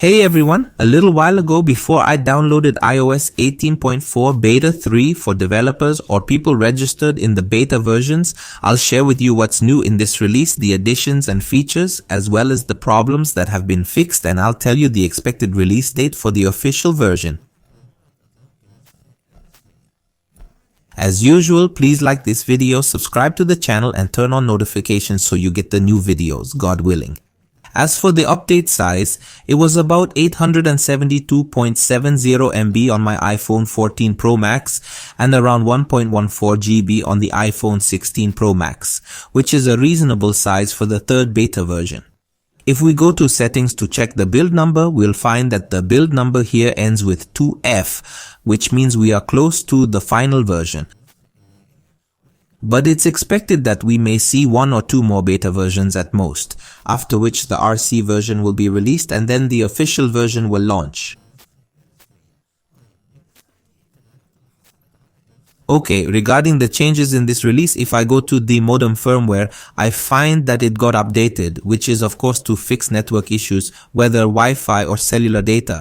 Hey everyone, a little while ago before I downloaded iOS 18.4 Beta 3 for developers or people registered in the beta versions, I'll share with you what's new in this release, the additions and features, as well as the problems that have been fixed, and I'll tell you the expected release date for the official version. As usual, please like this video, subscribe to the channel and turn on notifications so you get the new videos, God willing. As for the update size, it was about 872.70 MB on my iPhone 14 Pro Max and around 1.14 GB on the iPhone 16 Pro Max, which is a reasonable size for the third beta version. If we go to settings to check the build number, we'll find that the build number here ends with 2F, which means we are close to the final version. But it's expected that we may see one or two more beta versions at most, after which the RC version will be released and then the official version will launch. Okay, regarding the changes in this release, if I go to the modem firmware, I find that it got updated, which is of course to fix network issues, whether Wi-Fi or cellular data.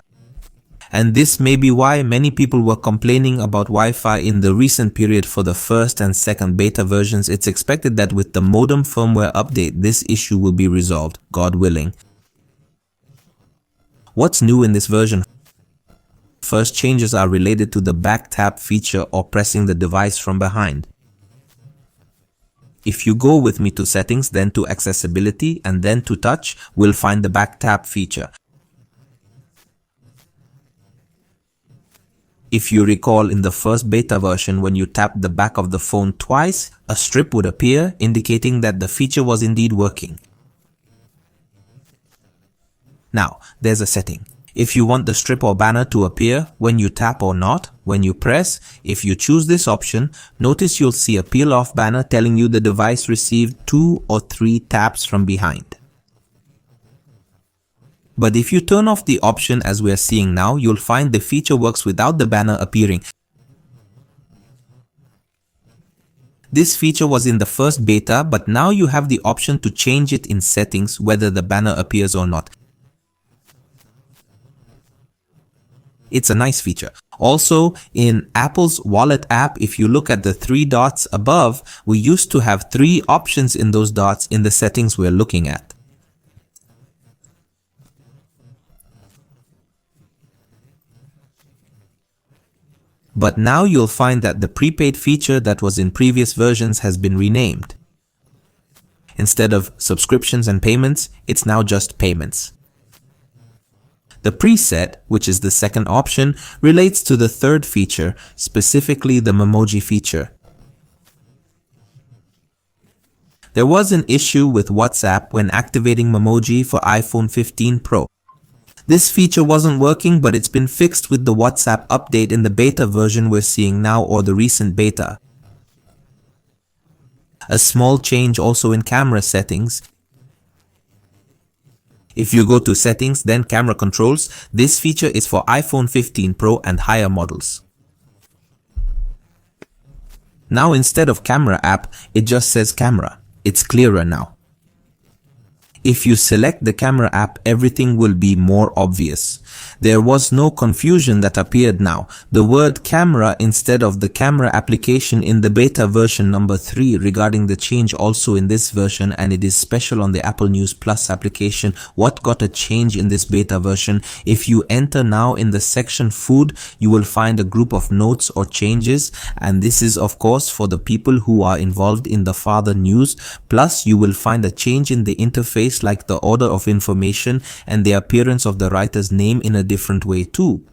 And this may be why many people were complaining about Wi-Fi in the recent period for the first and second beta versions. It's expected that with the modem firmware update, this issue will be resolved, God willing. What's new in this version? First, changes are related to the back tap feature or pressing the device from behind. If you go with me to settings, then to accessibility and then to touch, we'll find the back tap feature. If you recall, in the first beta version, when you tapped the back of the phone twice, a strip would appear indicating that the feature was indeed working. Now, there's a setting. If you want the strip or banner to appear when you tap or not, when you press, if you choose this option, notice you'll see a peel-off banner telling you the device received 2 or 3 taps from behind. But if you turn off the option as we are seeing now, you'll find the feature works without the banner appearing. This feature was in the first beta, but now you have the option to change it in settings whether the banner appears or not. It's a nice feature. Also, in Apple's Wallet app, if you look at the 3 dots above, we used to have 3 options in those dots in the settings we're looking at. But now you'll find that the prepaid feature that was in previous versions has been renamed. Instead of subscriptions and payments, it's now just payments. The preset, which is the second option, relates to the third feature, specifically the Memoji feature. There was an issue with WhatsApp when activating Memoji for iPhone 15 Pro. This feature wasn't working, but it's been fixed with the WhatsApp update in the beta version we're seeing now, or the recent beta. A small change also in camera settings. If you go to settings, then camera controls, this feature is for iPhone 15 Pro and higher models. Now instead of camera app, it just says camera. It's clearer now. If you select the camera app, everything will be more obvious. There was no confusion that appeared now. The word camera instead of the camera application in the beta version number 3 regarding the change also in this version, and it is special on the Apple News Plus application. What got a change in this beta version? If you enter now in the section food, you will find a group of notes or changes, and this is of course for the people who are involved in the Father News. Plus you will find a change in the interface, like the order of information and the appearance of the writer's name in a different way too.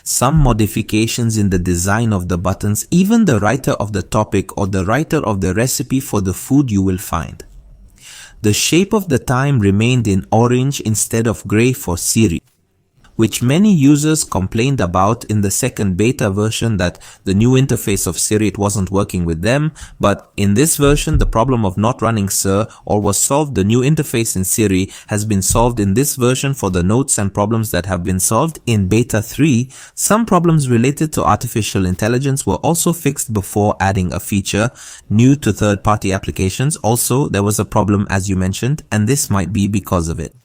Some modifications in the design of the buttons, even the writer of the topic or the writer of the recipe for the food you will find. The shape of the time remained in orange instead of gray for Siri, which many users complained about in the second beta version, that the new interface of Siri, it wasn't working with them. But in this version, the problem of not running Sir or was solved. The new interface in Siri has been solved in this version for the notes and problems that have been solved in beta 3. Some problems related to artificial intelligence were also fixed before adding a feature new to third-party applications. Also, there was a problem as you mentioned, and this might be because of it.